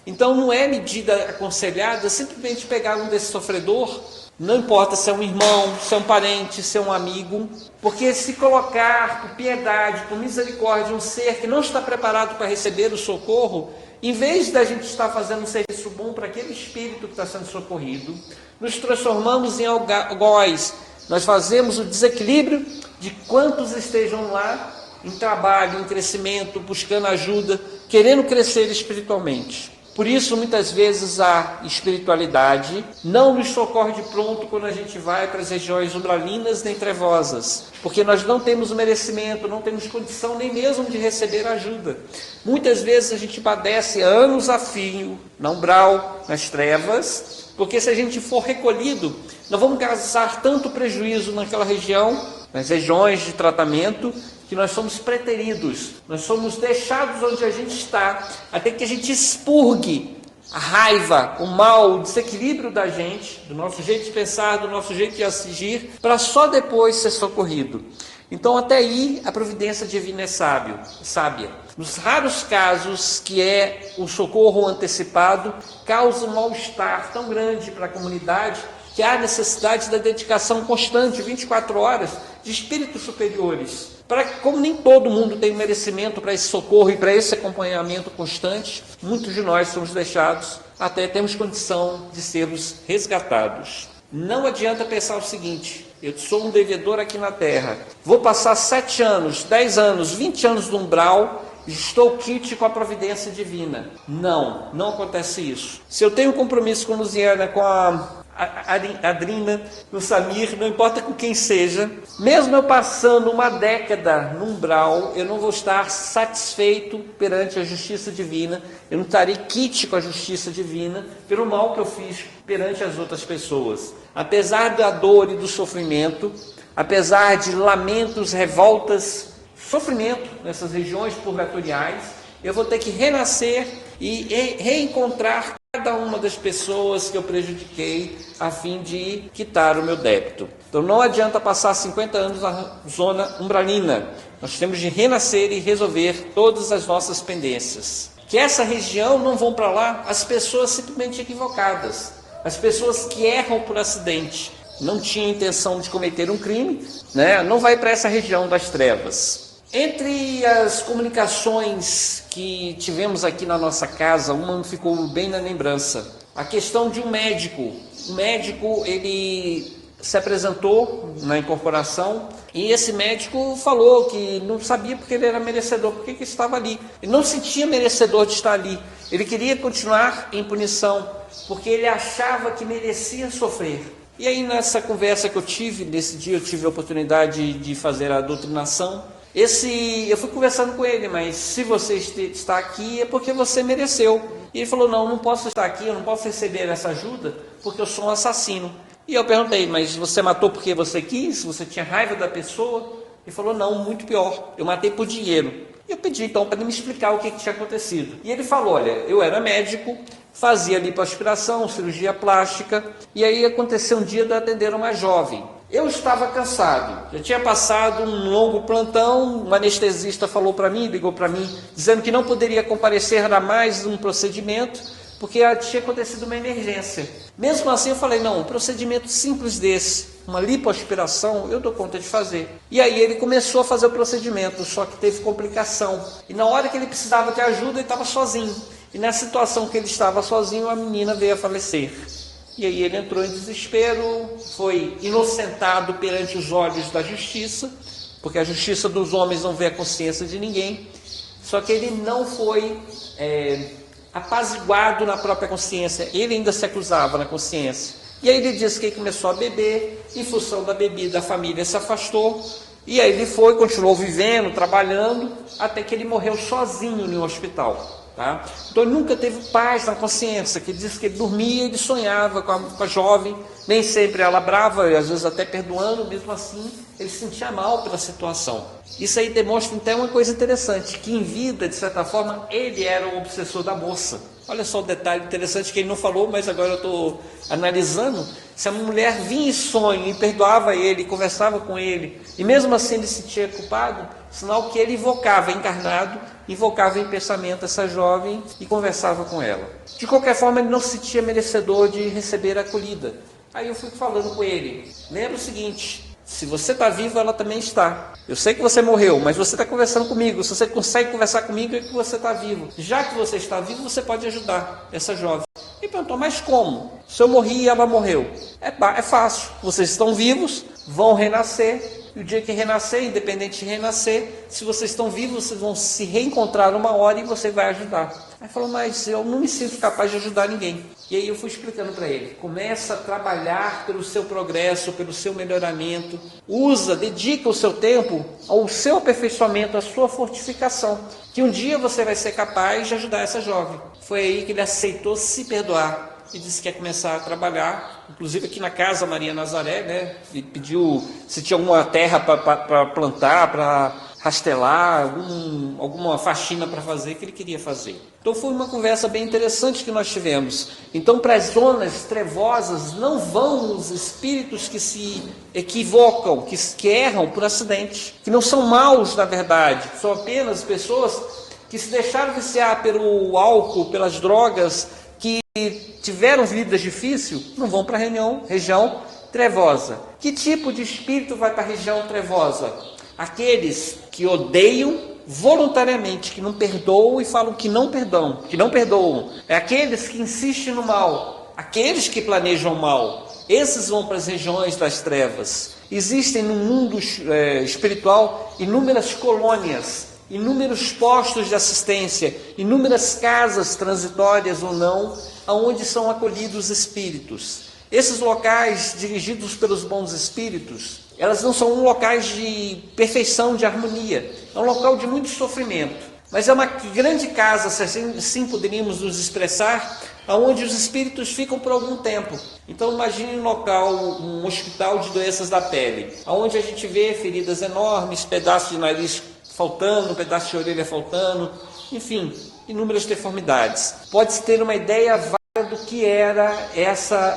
Então não é medida aconselhada simplesmente pegar um desse sofredor, não importa se é um irmão, se é um parente, se é um amigo, porque se colocar por piedade, por misericórdia, um ser que não está preparado para receber o socorro, em vez da gente estar fazendo um serviço bom para aquele espírito que está sendo socorrido, nos transformamos em algoz. Nós fazemos o desequilíbrio de quantos estejam lá em trabalho, em crescimento, buscando ajuda, querendo crescer espiritualmente. Por isso, muitas vezes, a espiritualidade não nos socorre de pronto quando a gente vai para as regiões umbralinas nem trevosas, porque nós não temos o merecimento, não temos condição nem mesmo de receber ajuda. Muitas vezes a gente padece anos a fio, na umbral, nas trevas, porque se a gente for recolhido, nós vamos causar tanto prejuízo naquela região, nas regiões de tratamento, que nós somos preteridos, nós somos deixados onde a gente está, até que a gente expurgue a raiva, o mal, o desequilíbrio da gente, do nosso jeito de pensar, do nosso jeito de agir, para só depois ser socorrido. Então até aí a providência divina é sábia. Nos raros casos que é o socorro antecipado, causa um mal-estar tão grande para a comunidade, que há necessidade da dedicação constante, 24 horas, de espíritos superiores. Como nem todo mundo tem merecimento para esse socorro e para esse acompanhamento constante, muitos de nós somos deixados, até temos condição de sermos resgatados. Não adianta pensar o seguinte: eu sou um devedor aqui na Terra, vou passar 7 anos, 10 anos, 20 anos no umbral, estou quite com a providência divina. Não acontece isso. Se eu tenho um compromisso com a Luziana, com a Adrina, no Samir, não importa com quem seja, mesmo eu passando uma década no umbral, eu não vou estar satisfeito perante a justiça divina, eu não estarei quite com a justiça divina pelo mal que eu fiz perante as outras pessoas. Apesar da dor e do sofrimento, apesar de lamentos, revoltas, sofrimento nessas regiões purgatoriais, eu vou ter que renascer e reencontrar cada uma das pessoas que eu prejudiquei a fim de quitar o meu débito. Então não adianta passar 50 anos na zona umbralina. Nós temos de renascer e resolver todas as nossas pendências. Que essa região não vão para lá as pessoas simplesmente equivocadas, as pessoas que erram por acidente, não tinham intenção de cometer um crime, não vai para essa região das trevas. Entre as comunicações que tivemos aqui na nossa casa, uma ficou bem na lembrança. A questão de um médico. O médico, ele se apresentou na incorporação e esse médico falou que não sabia porque ele era merecedor, porque que estava ali. Ele não se sentia merecedor de estar ali. Ele queria continuar em punição, porque ele achava que merecia sofrer. E aí nessa conversa que eu tive, nesse dia eu tive a oportunidade de fazer a doutrinação. Eu fui conversando com ele, mas se você está aqui é porque você mereceu. E ele falou, não posso estar aqui, eu não posso receber essa ajuda porque eu sou um assassino. E eu perguntei, mas você matou porque você quis? Você tinha raiva da pessoa? Ele falou, não, muito pior, eu matei por dinheiro. E eu pedi então para ele me explicar o que tinha acontecido. E ele falou, olha, eu era médico, fazia lipoaspiração, cirurgia plástica, e aí aconteceu um dia de atender uma jovem. Eu estava cansado, já tinha passado um longo plantão, um anestesista ligou para mim, dizendo que não poderia comparecer a mais um procedimento, porque tinha acontecido uma emergência. Mesmo assim eu falei, não, um procedimento simples desse, uma lipoaspiração, eu dou conta de fazer. E aí ele começou a fazer o procedimento, só que teve complicação. E na hora que ele precisava de ajuda, ele estava sozinho. E na situação que ele estava sozinho, a menina veio a falecer. E aí ele entrou em desespero, foi inocentado perante os olhos da justiça, porque a justiça dos homens não vê a consciência de ninguém, só que ele não foi apaziguado na própria consciência, ele ainda se acusava na consciência. E aí ele disse que ele começou a beber, em função da bebida a família se afastou, e aí ele continuou vivendo, trabalhando, até que ele morreu sozinho no hospital. Tá? Então ele nunca teve paz na consciência, que ele disse que ele dormia, ele sonhava com a jovem, nem sempre ela brava, às vezes até perdoando, mesmo assim ele se sentia mal pela situação. Isso aí demonstra então uma coisa interessante, que em vida, de certa forma, ele era o obsessor da moça. Olha só o detalhe interessante que ele não falou, mas agora eu estou analisando. Se a mulher vinha em sonho e perdoava ele, conversava com ele, e mesmo assim ele se sentia culpado, sinal que ele invocava encarnado invocava em pensamento essa jovem e conversava com ela. De qualquer forma, ele não se sentia merecedor de receber a acolhida. Aí eu fui falando com ele, lembra o seguinte, se você está vivo, ela também está. Eu sei que você morreu, mas você está conversando comigo. Se você consegue conversar comigo, é que você está vivo. Já que você está vivo, você pode ajudar essa jovem. E perguntou, mas como? Se eu morri e ela morreu? É fácil. Vocês estão vivos, vão renascer. E o dia que renascer, independente de renascer, se vocês estão vivos, vocês vão se reencontrar uma hora e você vai ajudar. Aí falou, mas eu não me sinto capaz de ajudar ninguém. E aí eu fui explicando para ele, começa a trabalhar pelo seu progresso, pelo seu melhoramento, dedica o seu tempo ao seu aperfeiçoamento, à sua fortificação, que um dia você vai ser capaz de ajudar essa jovem. Foi aí que ele aceitou se perdoar e disse que ia começar a trabalhar, inclusive aqui na casa Maria Nazaré, né? E pediu se tinha alguma terra para plantar, para rastelar, alguma faxina para fazer que ele queria fazer. Então foi uma conversa bem interessante que nós tivemos. Então para as zonas trevosas não vão os espíritos que se equivocam, que erram por acidente, que não são maus na verdade, são apenas pessoas que se deixaram viciar pelo álcool, pelas drogas, que tiveram vidas difíceis, não vão para a região trevosa. Que tipo de espírito vai para a região trevosa? Aqueles que odeiam voluntariamente, que não perdoam e falam que não perdoam. É aqueles que insistem no mal, aqueles que planejam o mal. Esses vão para as regiões das trevas. Existem no mundo espiritual inúmeras colônias, inúmeros postos de assistência, inúmeras casas transitórias ou não, aonde são acolhidos espíritos. Esses locais dirigidos pelos bons espíritos, elas não são locais de perfeição, de harmonia. É um local de muito sofrimento. Mas é uma grande casa, se assim poderíamos nos expressar, onde os espíritos ficam por algum tempo. Então imagine um local, um hospital de doenças da pele, onde a gente vê feridas enormes, pedaços de nariz faltando, pedaço de orelha faltando, enfim, inúmeras deformidades. Pode-se ter uma ideia vaga do que era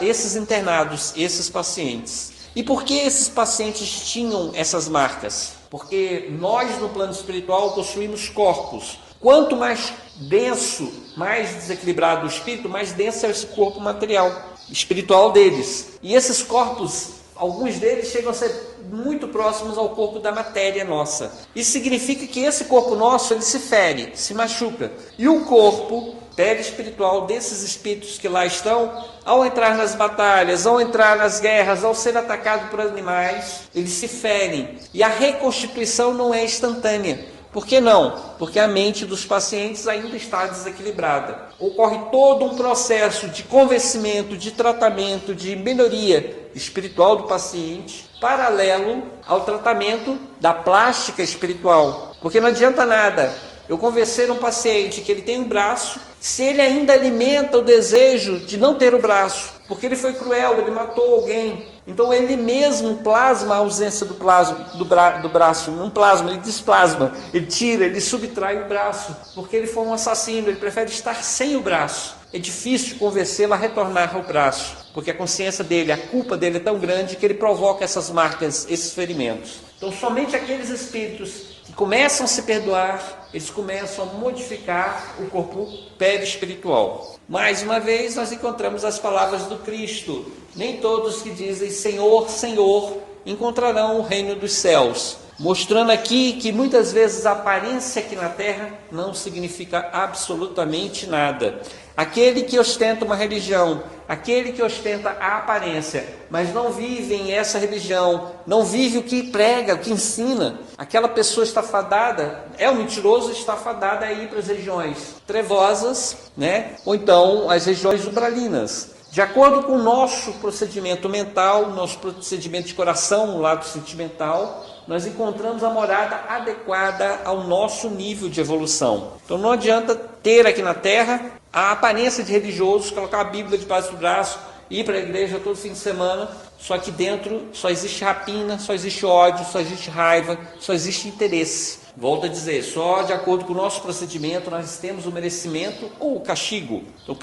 esses internados, esses pacientes. E por que esses pacientes tinham essas marcas? Porque nós no plano espiritual possuímos corpos. Quanto mais denso, mais desequilibrado o espírito, mais denso é esse corpo material, espiritual deles. E esses corpos, alguns deles chegam a ser muito próximos ao corpo da matéria nossa. Isso significa que esse corpo nosso, ele se fere, se machuca. E o corpo, pele espiritual desses espíritos que lá estão, ao entrar nas batalhas, ao entrar nas guerras, ao ser atacado por animais, eles se ferem. E a reconstituição não é instantânea. Por que não? Porque a mente dos pacientes ainda está desequilibrada. Ocorre todo um processo de convencimento, de tratamento, de melhoria espiritual do paciente, paralelo ao tratamento da plástica espiritual. Porque não adianta nada eu convencer um paciente que ele tem um braço, se ele ainda alimenta o desejo de não ter o braço, porque ele foi cruel, ele matou alguém. Então ele mesmo plasma a ausência do braço, não plasma, ele desplasma, ele tira, ele subtrai o braço, porque ele foi um assassino, ele prefere estar sem o braço. É difícil convencê-lo a retornar ao braço, porque a consciência dele, a culpa dele é tão grande que ele provoca essas marcas, esses ferimentos. Então somente aqueles espíritos que começam a se perdoar, eles começam a modificar o corpo perispiritual. Mais uma vez nós encontramos as palavras do Cristo: nem todos que dizem Senhor, Senhor, encontrarão o reino dos céus. Mostrando aqui que muitas vezes a aparência aqui na terra não significa absolutamente nada. Aquele que ostenta uma religião, aquele que ostenta a aparência, mas não vive em essa religião, não vive o que prega, o que ensina, aquela pessoa está fadada, é um mentiroso, está fadada a ir para as regiões trevosas, né? Ou então as regiões umbralinas. De acordo com o nosso procedimento mental, nosso procedimento de coração, o lado sentimental, nós encontramos a morada adequada ao nosso nível de evolução. Então não adianta ter aqui na Terra a aparência de religiosos, colocar a Bíblia debaixo do braço, ir para a igreja todo fim de semana, só que dentro só existe rapina, só existe ódio, só existe raiva, só existe interesse. Volto a dizer, só de acordo com o nosso procedimento nós temos o merecimento ou o castigo. Então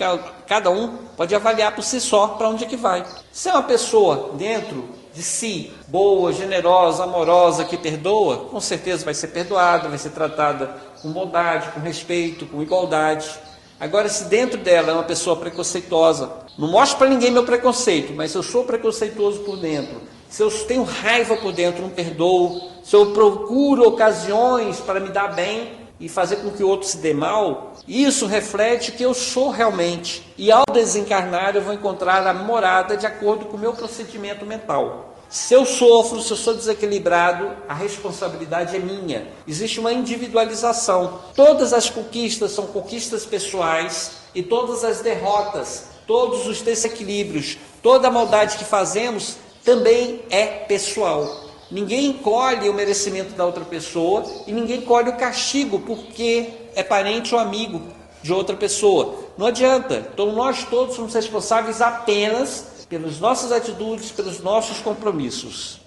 cada um pode avaliar por si só para onde é que vai. Se é uma pessoa dentro de si, boa, generosa, amorosa, que perdoa, com certeza vai ser perdoada, vai ser tratada com bondade, com respeito, com igualdade. Agora, se dentro dela é uma pessoa preconceituosa, não mostro para ninguém meu preconceito, mas se eu sou preconceituoso por dentro, se eu tenho raiva por dentro, não perdoo, se eu procuro ocasiões para me dar bem e fazer com que o outro se dê mal, isso reflete o que eu sou realmente. E ao desencarnar eu vou encontrar a morada de acordo com o meu procedimento mental. Se eu sofro, se eu sou desequilibrado, a responsabilidade é minha. Existe uma individualização. Todas as conquistas são conquistas pessoais e todas as derrotas, todos os desequilíbrios, toda a maldade que fazemos também é pessoal. Ninguém colhe o merecimento da outra pessoa e ninguém colhe o castigo porque é parente ou amigo de outra pessoa. Não adianta. Então nós todos somos responsáveis apenas pelas nossas atitudes, pelos nossos compromissos.